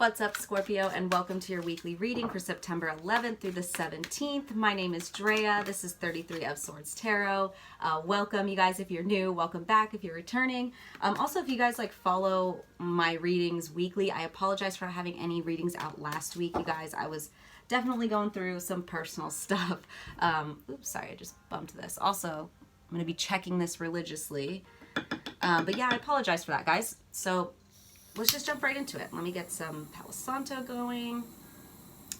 What's up, Scorpio, and welcome to your weekly reading for September 11th through the 17th. My name is Drea. This is 33 of Swords Tarot. Welcome, you guys, if you're new. Welcome back if you're returning. Also, if you guys follow my readings weekly, I apologize for not having any readings out last week, you guys. I was definitely going through some personal stuff. Oops, sorry, I just bumped this. Also, I'm going to be checking this religiously. But yeah, I apologize for that, guys. So let's just jump right into it. Let me get some Palo Santo going.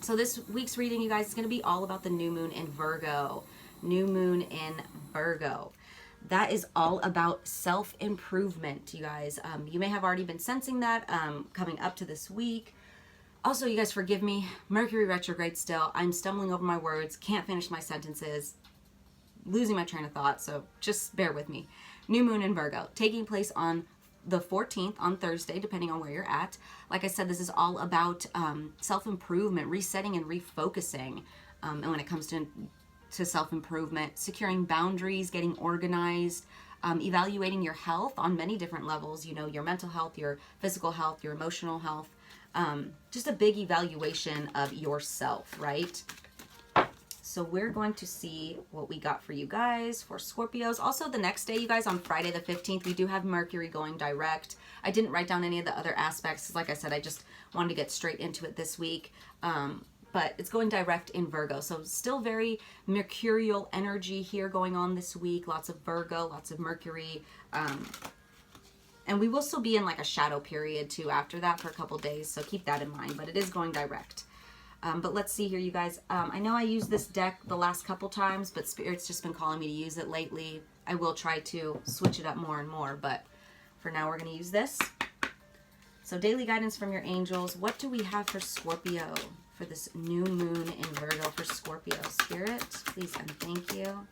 So this week's reading, you guys, is going to be all about the new moon in Virgo. New moon in Virgo. That is all about self-improvement, you guys. You may have already been sensing that coming up to this week. Also, you guys, forgive me. Mercury retrograde still. I'm stumbling over my words. Can't finish my sentences. Losing my train of thought, so just bear with me. New moon in Virgo, taking place on the 14th, on Thursday, depending on where you're at. Like I said, this is all about self-improvement, resetting and refocusing. And when it comes to self-improvement, securing boundaries, getting organized, evaluating your health on many different levels, you know, your mental health, your physical health, your emotional health, just a big evaluation of yourself, right? So we're going to see what we got for you guys, for Scorpios. Also, the next day, you guys, on Friday the 15th, we do have Mercury going direct. I didn't write down any of the other aspects. Like I said, I just wanted to get straight into it this week. But it's going direct in Virgo. So still very mercurial energy here going on this week. Lots of Virgo, lots of Mercury. And we will still be in a shadow period too after that for a couple days. So keep that in mind. But it is going direct. But let's see here, you guys. I know I used this deck the last couple times, but Spirit's just been calling me to use it lately. I will try to switch it up more and more, but for now we're going to use this. So daily guidance from your angels. What do we have for Scorpio for this new moon in Virgo for Scorpio? Spirit, please and thank you.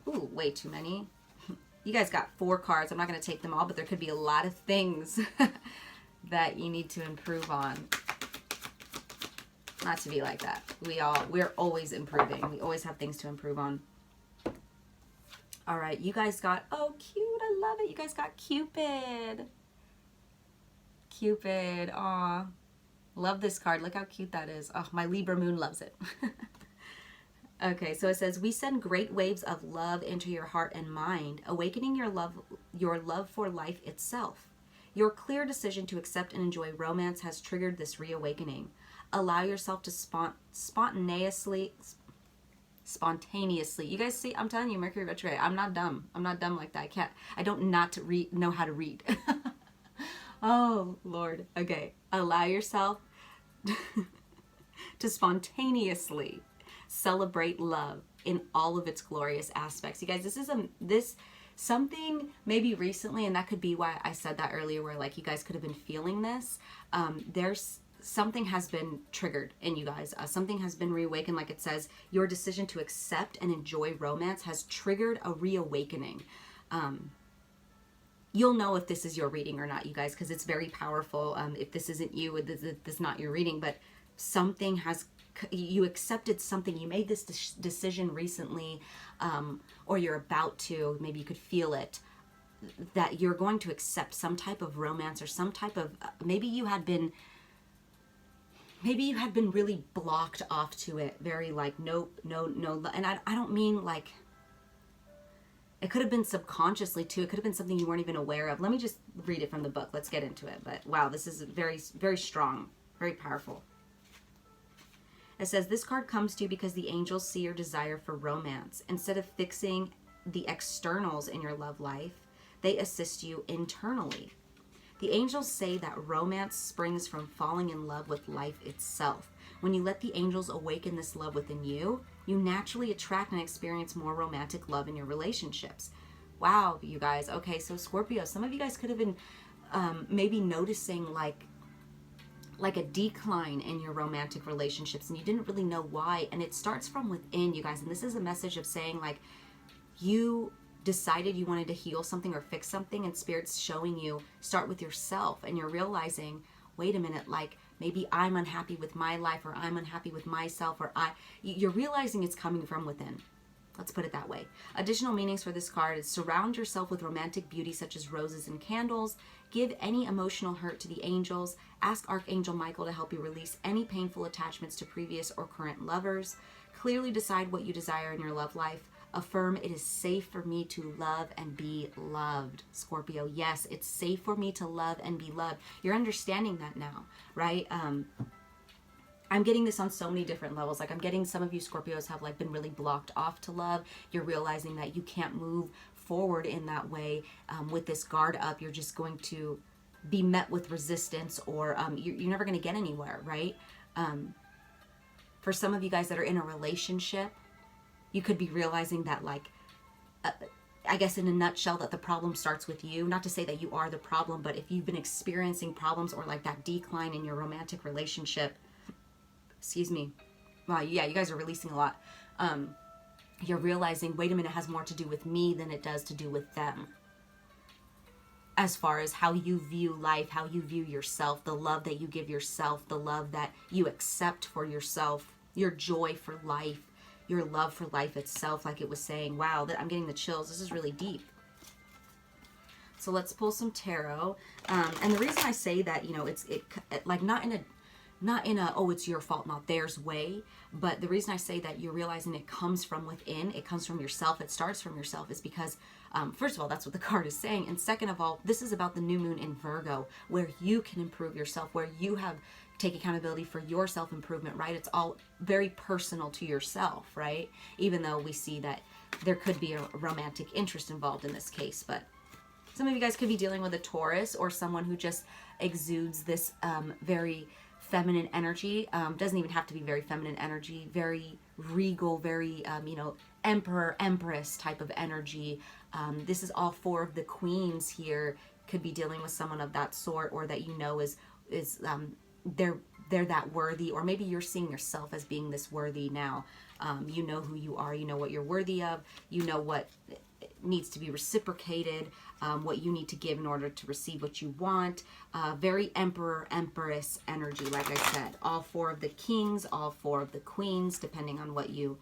Ooh, way too many. You guys got 4 cards. I'm not going to take them all, but there could be a lot of things that you need to improve on. Not to be like that. We're always improving. We always have things to improve on. All right, you guys got, oh, cute, I love it. You guys got Cupid. Cupid, aw. Love this card. Look how cute that is. Oh, my Libra moon loves it. Okay, so it says, we send great waves of love into your heart and mind, awakening your love for life itself. Your clear decision to accept and enjoy romance has triggered this reawakening. Allow yourself to spontaneously. You guys see, I'm telling you, Mercury retrograde. I'm not dumb. I'm not dumb like that. I don't know how to read. Oh, Lord. Okay. Allow yourself to spontaneously celebrate love in all of its glorious aspects. You guys, this is something maybe recently, and that could be why I said that earlier, where you guys could have been feeling this. There's something has been triggered in you guys. Something has been reawakened. Like it says, your decision to accept and enjoy romance has triggered a reawakening. You'll know if this is your reading or not, you guys, because it's very powerful. If this isn't you, this is not your reading, but you accepted something, you made this decision recently, or you're about to, maybe you could feel it, that you're going to accept some type of romance or some type of, maybe you had been really blocked off to it, very nope, no, and I don't mean it could have been subconsciously too, it could have been something you weren't even aware of. Let me just read it from the book, let's get into it. But wow, this is very, very strong, very powerful. It says, this card comes to you because the angels see your desire for romance. Instead of fixing the externals in your love life, they assist you internally. The angels say that romance springs from falling in love with life itself. When you let the angels awaken this love within you, you naturally attract and experience more romantic love in your relationships. Wow, you guys. Okay, so Scorpio, some of you guys could have been maybe noticing a decline in your romantic relationships, and you didn't really know why. And it starts from within, you guys. And this is a message of saying you decided you wanted to heal something or fix something, and Spirit's showing you, start with yourself. And you're realizing, wait a minute, maybe I'm unhappy with my life, or I'm unhappy with myself, or you're realizing it's coming from within. Let's put it that way. Additional meanings for this card is surround yourself with romantic beauty such as roses and candles. Give any emotional hurt to the angels. Ask Archangel Michael to help you release any painful attachments to previous or current lovers. Clearly decide what you desire in your love life. Affirm it is safe for me to love and be loved. Scorpio, yes, it's safe for me to love and be loved. You're understanding that now, right? I'm getting this on so many different levels. Like I'm getting some of you Scorpios have like been really blocked off to love. You're realizing that you can't move forward in that way with this guard up. You're just going to be met with resistance, or you're never going to get anywhere, right? For some of you guys that are in a relationship, you could be realizing that like, I guess in a nutshell, that the problem starts with you. Not to say that you are the problem, but if you've been experiencing problems or like that decline in your romantic relationship, excuse me. Wow, yeah, you guys are releasing a lot. You're realizing, wait a minute, it has more to do with me than it does to do with them. As far as how you view life, how you view yourself, the love that you give yourself, the love that you accept for yourself, your joy for life, your love for life itself, like it was saying. Wow, I'm getting the chills. This is really deep. So let's pull some tarot. And the reason I say that, you know, it's like not in a, oh, it's your fault, not theirs way. But the reason I say that you're realizing it comes from within, it comes from yourself, it starts from yourself, is because, first of all, that's what the card is saying. And second of all, this is about the new moon in Virgo, where you can improve yourself, where you take accountability for your self-improvement, right? It's all very personal to yourself, right? Even though we see that there could be a romantic interest involved in this case. But some of you guys could be dealing with a Taurus or someone who just exudes this very feminine energy. Doesn't even have to be very feminine energy, very regal, very, you know, emperor, empress type of energy. This is all four of the queens here. Could be dealing with someone of that sort, or that you know is they're that worthy, or maybe you're seeing yourself as being this worthy now. You know who you are, you know what you're worthy of, you know what needs to be reciprocated, what you need to give in order to receive what you want. Very emperor, empress energy, like I said. All four of the kings, all four of the queens, depending on what you,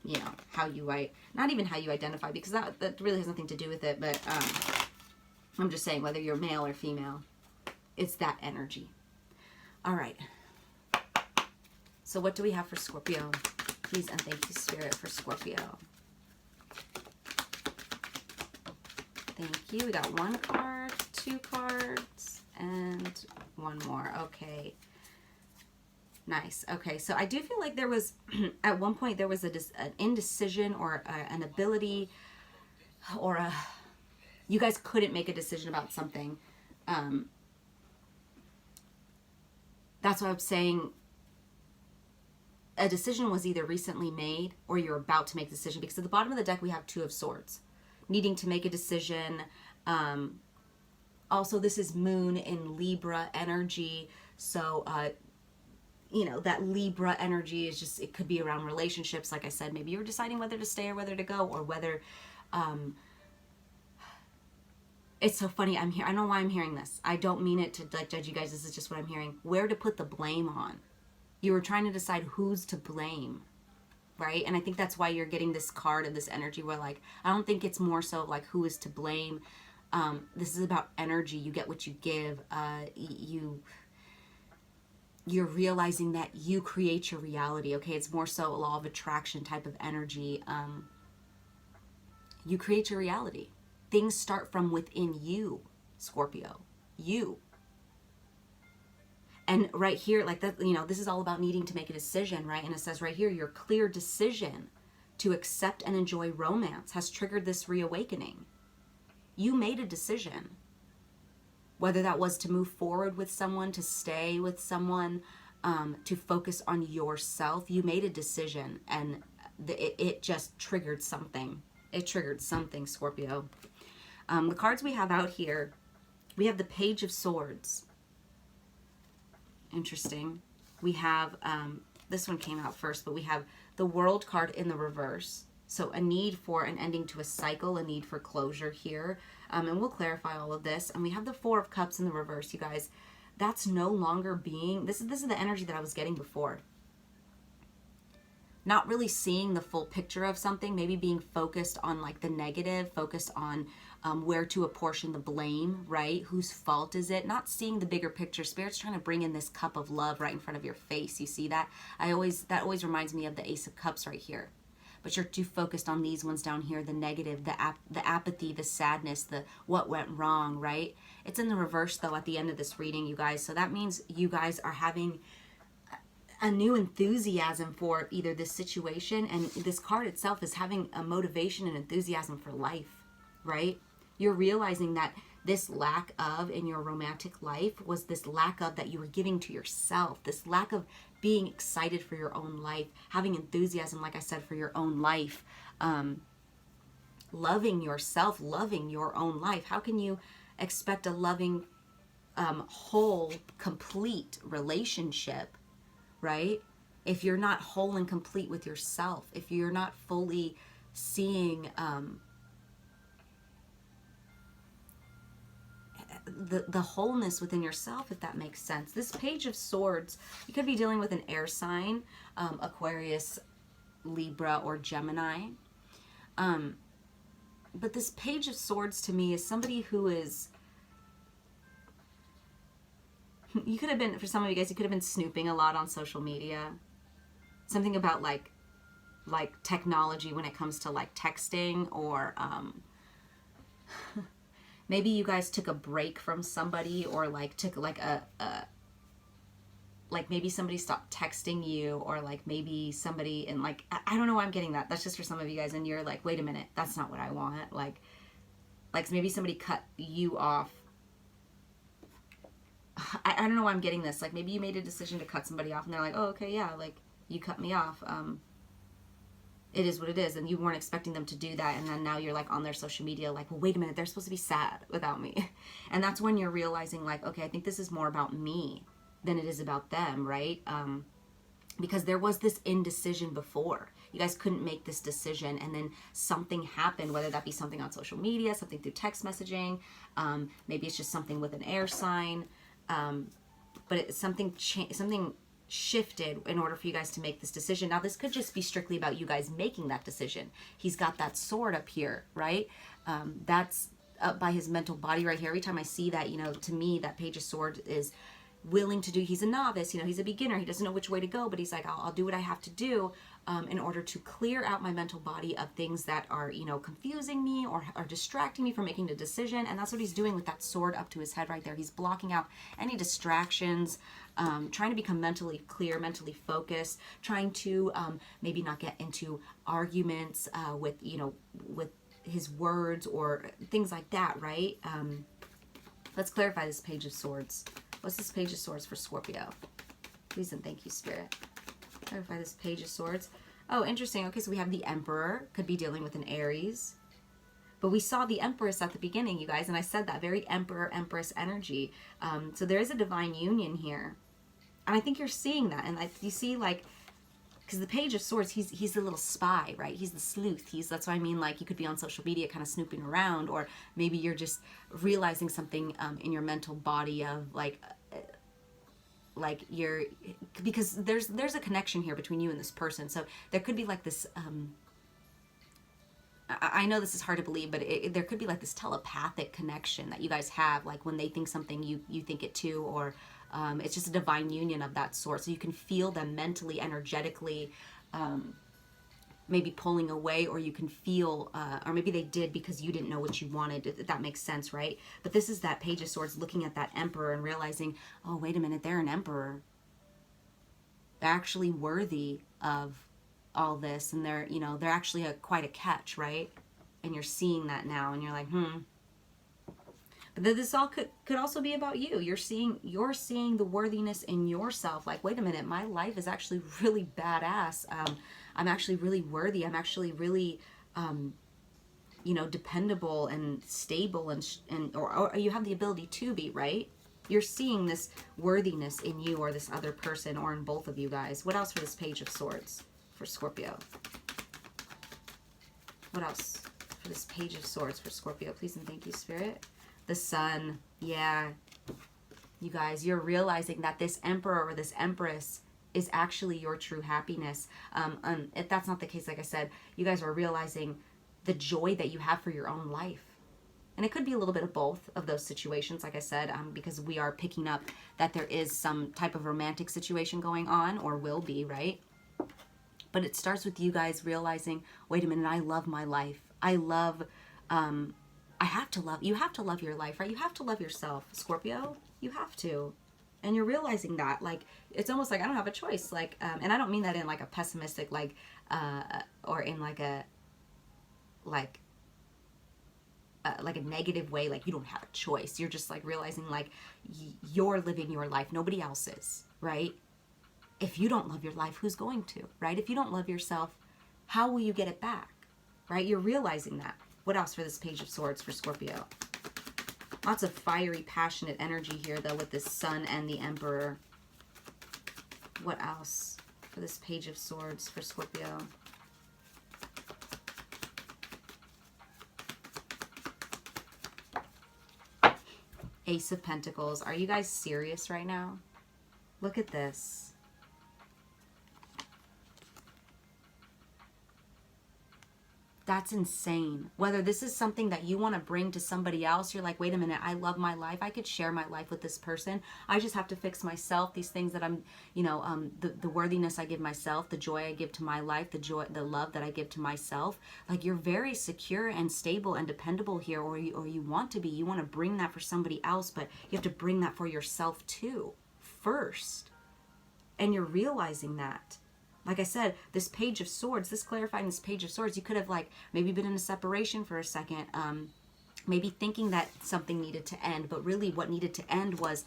you know, how you, not even how you identify, because that really has nothing to do with it, but I'm just saying, whether you're male or female, it's that energy. All right. So what do we have for Scorpio? Please and thank you, Spirit, for Scorpio. Thank you. We got one card, two cards, and one more. Okay. Nice. Okay. So I do feel like there was, at one point, there was an indecision, or an ability, or you guys couldn't make a decision about something. That's why I'm saying a decision was either recently made or you're about to make a decision, because at the bottom of the deck we have Two of Swords, needing to make a decision. Also, this is moon in Libra energy, so you know, that Libra energy is just, it could be around relationships. Like I said, maybe you're deciding whether to stay or whether to go, or whether it's so funny. I don't know why I'm hearing this. I don't mean it to like judge you guys. This is just what I'm hearing. Where to put the blame on. You were trying to decide who's to blame, right? And I think that's why you're getting this card and this energy where, like, I don't think it's more so like who is to blame. This is about energy. You get what you give. You're realizing that you create your reality. Okay, it's more so a law of attraction type of energy. You create your reality. Things start from within you, Scorpio. You. And right here, like that, you know, this is all about needing to make a decision, right? And it says right here, your clear decision to accept and enjoy romance has triggered this reawakening. You made a decision. Whether that was to move forward with someone, to stay with someone, to focus on yourself, you made a decision, and it just triggered something. It triggered something, Scorpio. The cards we have out here, we have the Page of Swords. Interesting. We have, this one came out first, but we have the World card in the reverse. So a need for an ending to a cycle, a need for closure here. And we'll clarify all of this. And we have the Four of Cups in the reverse, you guys. That's no longer being, this is the energy that I was getting before. not really seeing the full picture of something, maybe being focused on like the negative, focused on where to apportion the blame, right? Whose fault is it? Not seeing the bigger picture. Spirit's trying to bring in this cup of love right in front of your face. You see that? That always reminds me of the Ace of Cups right here. But you're too focused on these ones down here, the negative, the apathy, the sadness, the what went wrong, right? It's in the reverse though at the end of this reading, you guys. So that means you guys are having a new enthusiasm for either this situation, and this card itself is having a motivation and enthusiasm for life, right? You're realizing that this lack of in your romantic life was this lack of that you were giving to yourself, this lack of being excited for your own life, having enthusiasm, like I said, for your own life, loving yourself, loving your own life. How can you expect a loving, whole, complete relationship, right? If you're not whole and complete with yourself, if you're not fully seeing the wholeness within yourself, if that makes sense. This Page of Swords, you could be dealing with an air sign, Aquarius, Libra, or Gemini. But this Page of Swords to me is somebody who is, you could have been, for some of you guys, you could have been snooping a lot on social media. Something about like technology when it comes to like texting, or maybe you guys took a break from somebody, or like took like like maybe somebody stopped texting you, or like maybe somebody, and like, I don't know why I'm getting that. That's just for some of you guys, and you're like, wait a minute, that's not what I want. Like maybe somebody cut you off. I don't know why I'm getting this. Like maybe you made a decision to cut somebody off, and they're like, oh, okay, yeah, like you cut me off. It is what it is, and you weren't expecting them to do that, and then now you're like on their social media like, well, wait a minute, they're supposed to be sad without me. And that's when you're realizing like, okay, I think this is more about me than it is about them, right? Because there was this indecision before. You guys couldn't make this decision, and then something happened, whether that be something on social media, something through text messaging, maybe it's just something with an air sign, but it's something shifted in order for you guys to make this decision. Now, this could just be strictly about you guys making that decision. He's got that sword up here, right? That's up by his mental body right here. Every time I see that, you know, to me, that Page of Swords is willing to do. He's a novice, you know, he's a beginner. He doesn't know which way to go, but he's like, I'll do what I have to do in order to clear out my mental body of things that are, you know, confusing me or distracting me from making a decision. And that's what he's doing with that sword up to his head right there. He's blocking out any distractions, trying to become mentally clear, mentally focused, trying to maybe not get into arguments with, you know, with his words or things like that, right? Let's clarify this Page of Swords. What's this Page of Swords for Scorpio? Please and thank you, Spirit. Clarify this Page of Swords. Oh, interesting. Okay, so we have the Emperor. Could be dealing with an Aries. But we saw the Empress at the beginning, you guys, and I said that. Very Emperor, Empress energy. So there is a divine union here. And I think you're seeing that. And you see, like, because the Page of Swords, he's the little spy, right? He's the sleuth. That's what I mean, like, you could be on social media kind of snooping around, or maybe you're just realizing something in your mental body of, like you're, because there's a connection here between you and this person. So there could be like this, I know this is hard to believe, but there could be like this telepathic connection that you guys have, like when they think something, you think it too, or it's just a divine union of that sort. So you can feel them mentally, energetically, maybe pulling away, or you can feel, or maybe they did because you didn't know what you wanted, if that makes sense, right? But this is that Page of Swords looking at that Emperor and realizing, oh, wait a minute, they're an Emperor. They're actually worthy of all this, and they're, you know, they're actually quite a catch, right? And you're seeing that now, and you're like, But then this all could also be about you. You're seeing the worthiness in yourself. Like, wait a minute, my life is actually really badass. I'm actually really worthy. I'm actually really, you know, dependable and stable, or you have the ability to be, right? You're seeing this worthiness in you, or this other person, or in both of you guys. What else for this Page of Swords for Scorpio? What else for this Page of Swords for Scorpio? Please and thank you, Spirit. The Sun. Yeah. You guys, you're realizing that this Emperor or this Empress is actually your true happiness. If that's not the case, like I said, you guys are realizing the joy that you have for your own life. And it could be a little bit of both of those situations, like I said, because we are picking up that there is some type of romantic situation going on, or will be, right? But it starts with you guys realizing, wait a minute, I love my life. I love, I have to love, you have to love your life, right? You have to love yourself, Scorpio. You have to. And you're realizing that, like, it's almost like I don't have a choice. Like, and I don't mean that in like a pessimistic, like, or in like a negative way, like you don't have a choice. You're just like realizing like you're living your life, nobody else is, right? If you don't love your life, who's going to, right? If you don't love yourself, how will you get it back, right? You're realizing that. What else for this Page of Swords for Scorpio? Lots of fiery, passionate energy here, though, with this Sun and the Emperor. What else for this Page of Swords for Scorpio? Ace of Pentacles. Are you guys serious right now? Look at this. That's insane. Whether this is something that you want to bring to somebody else, you're like, wait a minute, I love my life. I could share my life with this person. I just have to fix myself. These things that I'm, you know, the worthiness I give myself, the joy I give to my life, the joy, the love that I give to myself. Like, you're very secure and stable and dependable here, or you want to be. You want to bring that for somebody else, but you have to bring that for yourself too, first. And you're realizing that. Like I said, this Page of Swords, this clarifying this Page of Swords, you could have like maybe been in a separation for a second, maybe thinking that something needed to end, but really what needed to end was,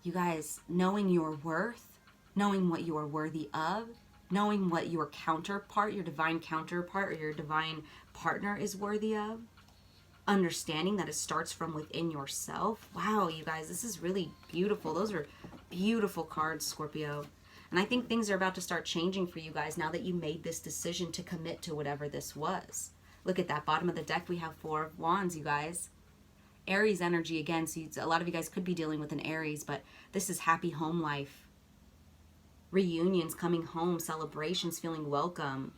you guys, knowing your worth, knowing what you are worthy of, knowing what your counterpart, your divine counterpart or your divine partner is worthy of. Understanding that it starts from within yourself. Wow, you guys, this is really beautiful. Those are beautiful cards, Scorpio. And I think things are about to start changing for you guys now that you made this decision to commit to whatever this was. Look at that. Bottom of the deck, we have 4 of Wands, you guys. Aries energy again. So a lot of you guys could be dealing with an Aries, but this is happy home life. Reunions, coming home, celebrations, feeling welcome.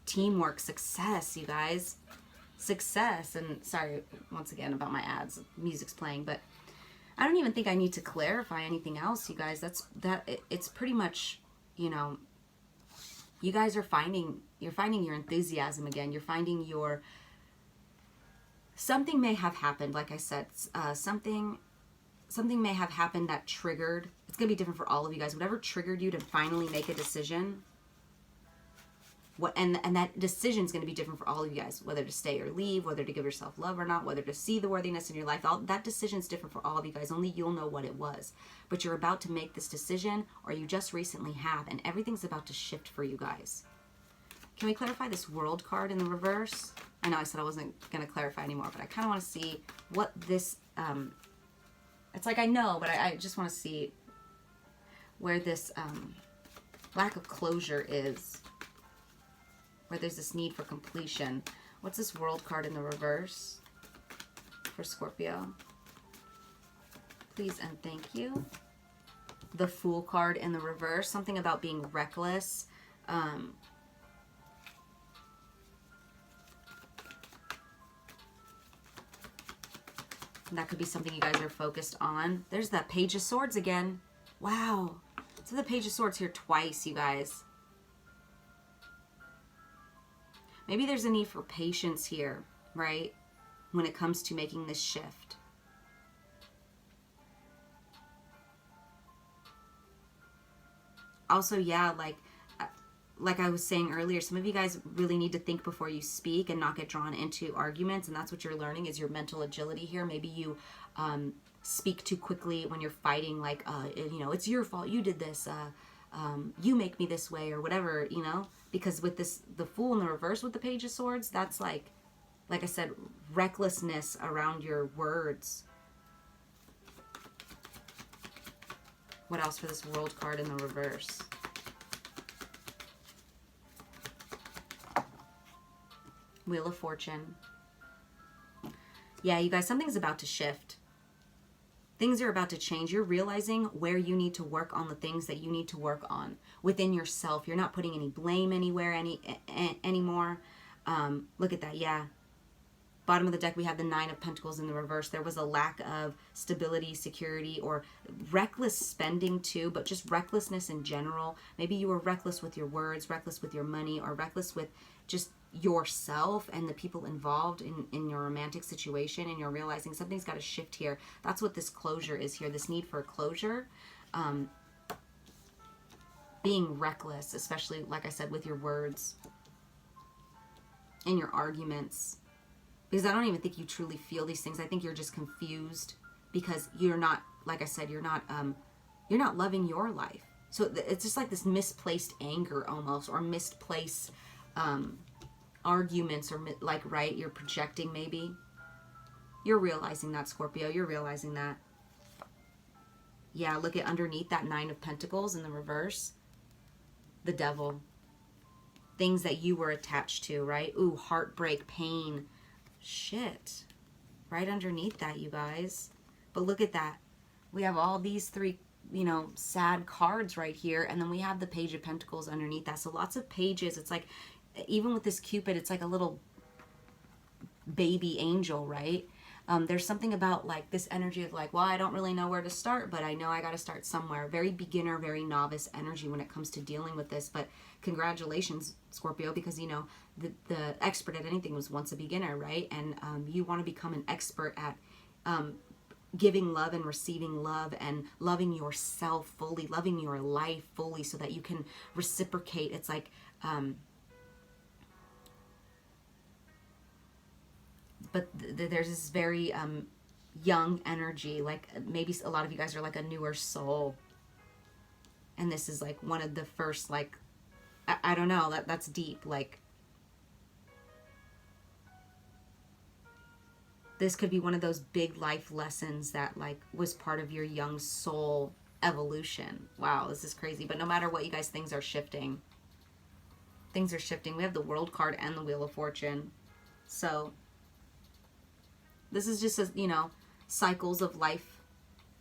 Teamwork, success, you guys. Success. And sorry once again about my ads, music's playing, but I don't even think I need to clarify anything else, you guys. It's pretty much, you know, you guys are finding your enthusiasm again. You're finding your, something may have happened, like I said, something may have happened that triggered. It's gonna be different for all of you guys. Whatever triggered you to finally make a decision, and that decision is going to be different for all of you guys, whether to stay or leave, whether to give yourself love or not, whether to see the worthiness in your life. That decision is different for all of you guys. Only you'll know what it was. But you're about to make this decision, or you just recently have, and everything's about to shift for you guys. Can we clarify this World card in the reverse? I know I said I wasn't going to clarify anymore, but I kind of want to see what this, it's like I know, but I just want to see where this lack of closure is. Where there's this need for completion. What's this World card in the reverse for Scorpio? Please and thank you. The Fool card in the reverse. Something about being reckless. That could be something you guys are focused on. There's that Page of Swords again. Wow. So the Page of Swords here twice, you guys. Maybe there's a need for patience here, right? When it comes to making this shift. Also, yeah, like I was saying earlier, some of you guys really need to think before you speak and not get drawn into arguments. And that's what you're learning is your mental agility here. Maybe you speak too quickly when you're fighting, like, you know, it's your fault. You did this. You make me this way or whatever, you know, because with this, the Fool in the reverse with the Page of Swords, that's like I said, recklessness around your words. What else for this World card in the reverse? Wheel of Fortune. Yeah, you guys, something's about to shift. Things are about to change. You're realizing where you need to work on the things that you need to work on within yourself. You're not putting any blame anywhere anymore. Look at that. Yeah. Bottom of the deck, we have the Nine of Pentacles in the reverse. There was a lack of stability, security, or reckless spending too, but just recklessness in general. Maybe you were reckless with your words, reckless with your money, or reckless with just yourself and the people involved in your romantic situation, and you're realizing something's got to shift here. That's what this closure is here, this need for a closure. Being reckless, especially, like I said, with your words and your arguments. Because I don't even think you truly feel these things. I think you're just confused because you're not, like I said, you're not loving your life. So it's just like this misplaced anger almost, or misplaced arguments, or like, right, you're projecting maybe. You're realizing that, Scorpio. You're realizing that. Yeah, look at underneath that Nine of Pentacles in the reverse. The Devil. Things that you were attached to, right? Ooh, heartbreak, pain. Shit. Right underneath that, you guys. But look at that. We have all these three, you know, sad cards right here. And then we have the Page of Pentacles underneath that. So lots of pages. It's like, even with this Cupid, it's like a little baby angel, right? There's something about like this energy of like, well, I don't really know where to start, but I know I got to start somewhere. Very beginner, very novice energy when it comes to dealing with this. But congratulations, Scorpio, because, you know, the expert at anything was once a beginner, right? And you want to become an expert at giving love and receiving love and loving yourself fully, loving your life fully, so that you can reciprocate. It's like, but there's this very young energy, like maybe a lot of you guys are like a newer soul, and this is like one of the first, like, I don't know, that's deep. Like, this could be one of those big life lessons that like was part of your young soul evolution. Wow, this is crazy. But no matter what, you guys, things are shifting. Things are shifting. We have the World card and the Wheel of Fortune. So this is just, you know, cycles of life.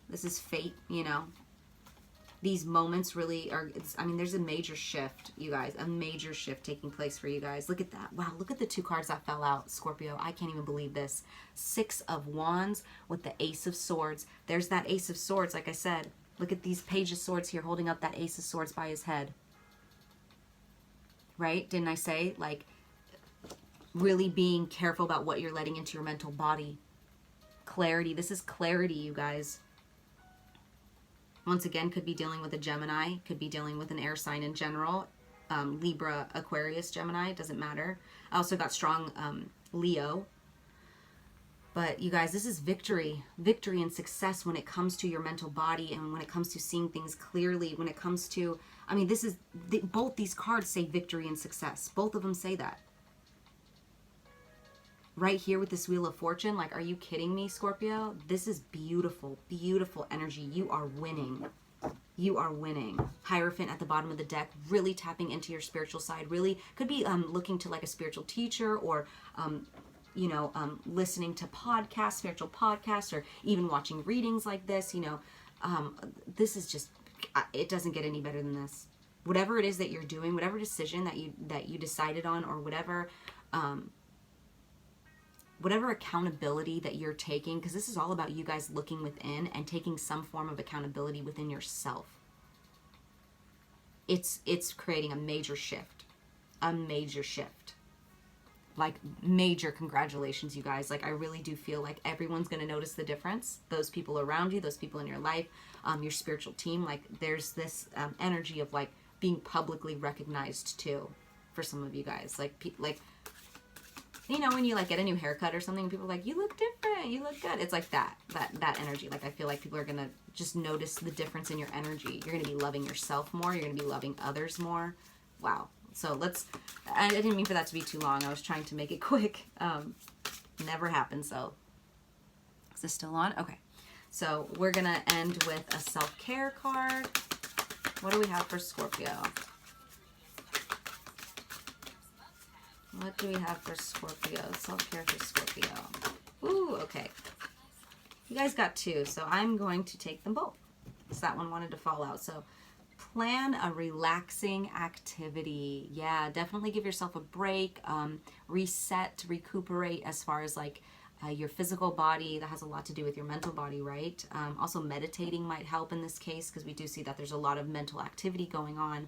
This is fate, you know. These moments really are, I mean, there's a major shift, you guys. A major shift taking place for you guys. Look at that. Wow, look at the two cards that fell out, Scorpio. I can't even believe this. Six of Wands with the Ace of Swords. There's that Ace of Swords, like I said. Look at these Page of Swords here holding up that Ace of Swords by his head. Right? Didn't I say? Like, really being careful about what you're letting into your mental body. Clarity. This is clarity, you guys. Once again, could be dealing with a Gemini, could be dealing with an air sign in general. Libra, Aquarius, Gemini, doesn't matter. I also got strong Leo. But you guys, this is victory. Victory and success when it comes to your mental body, and when it comes to seeing things clearly, when it comes to, I mean, this is, both these cards say victory and success. Both of them say that. Right here with this Wheel of Fortune, like, are you kidding me, Scorpio? This is beautiful, beautiful energy. You are winning. You are winning. Hierophant at the bottom of the deck, really tapping into your spiritual side. Really could be looking to like a spiritual teacher, or you know, listening to podcasts, spiritual podcasts, or even watching readings like this. You know, this is just, it doesn't get any better than this. Whatever it is that you're doing, whatever decision that you decided on, or whatever whatever accountability that you're taking, because this is all about you guys looking within and taking some form of accountability within yourself. It's creating a major shift. A major shift. Like, major congratulations, you guys. Like, I really do feel like everyone's going to notice the difference. Those people around you, those people in your life, your spiritual team. Like, there's this energy of, like, being publicly recognized, too, for some of you guys. Like, you know, when you like get a new haircut or something, people are like, you look different, you look good. It's like that energy. Like, I feel like people are gonna just notice the difference in your energy. You're gonna be loving yourself more. You're gonna be loving others more. Wow. So I didn't mean for that to be too long. I was trying to make it quick. Never happened. So is this still on? Okay. So we're gonna end with a self-care card. What do we have for Scorpio? What do we have for Scorpio? Self-care for Scorpio. Ooh, okay. You guys got 2, so I'm going to take them both. So that one wanted to fall out. So plan a relaxing activity. Yeah, definitely give yourself a break, reset, recuperate as far as like your physical body. That has a lot to do with your mental body, right? Also meditating might help in this case, because we do see that there's a lot of mental activity going on,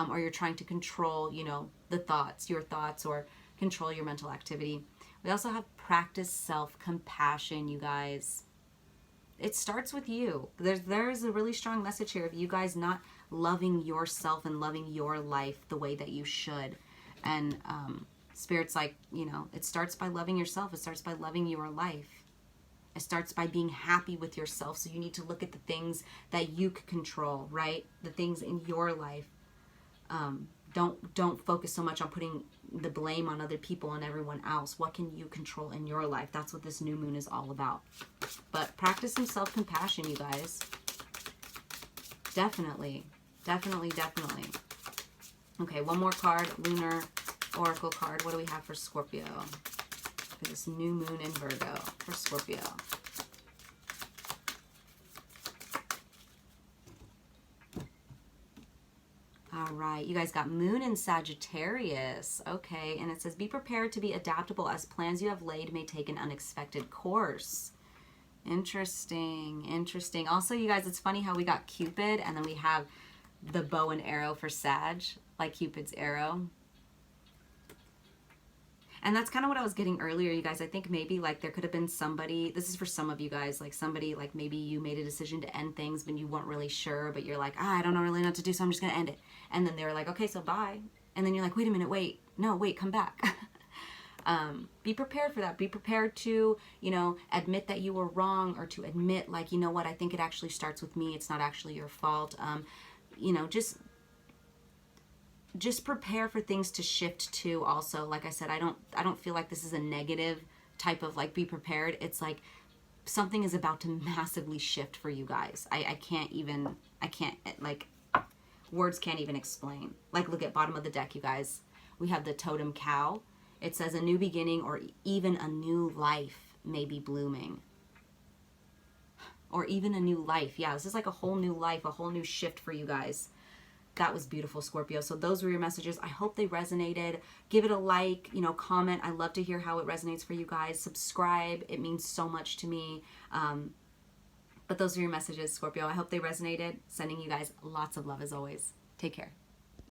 or you're trying to control, you know, the thoughts, your thoughts, or control your mental activity. We also have practice self-compassion, you guys. It starts with you. There's a really strong message here of you guys not loving yourself and loving your life the way that you should. And Spirit's like, you know, it starts by loving yourself. It starts by loving your life. It starts by being happy with yourself. So you need to look at the things that you can control, right? The things in your life. Don't focus so much on putting the blame on other people and everyone else. What can you control in your life? That's what this new moon is all about. But practice some self-compassion, you guys. Definitely. Definitely, definitely. Okay, one more card. Lunar Oracle card. What do we have for Scorpio? For this new moon in Virgo. For Scorpio. All right, you guys got Moon in Sagittarius. Okay, and it says, be prepared to be adaptable as plans you have laid may take an unexpected course. Interesting, interesting. Also, you guys, it's funny how we got Cupid and then we have the bow and arrow for Sag, like Cupid's arrow. And that's kind of what I was getting earlier, you guys. I think maybe like there could have been somebody, this is for some of you guys, like somebody, like maybe you made a decision to end things when you weren't really sure, but you're like, I don't really know what to do, so I'm just going to end it. And then they were like, okay, so bye. And then you're like, wait a minute, wait, no, wait, come back. Be prepared for that. Be prepared to, you know, admit that you were wrong, or to admit like, you know what, I think it actually starts with me. It's not actually your fault. You know, just prepare for things to shift too. Also, like I said, I don't feel like this is a negative type of like be prepared. It's like something is about to massively shift for you guys. I can't like, words can't even explain. Like, look at bottom of the deck, you guys. We have the totem cow. It says a new beginning or even a new life may be blooming. Or even a new life. Yeah, this is like a whole new life, a whole new shift for you guys. That was beautiful, Scorpio. So those were your messages. I hope they resonated. Give it a like, you know, comment. I love to hear how it resonates for you guys. Subscribe. It means so much to me. But those are your messages, Scorpio. I hope they resonated. Sending you guys lots of love as always. Take care.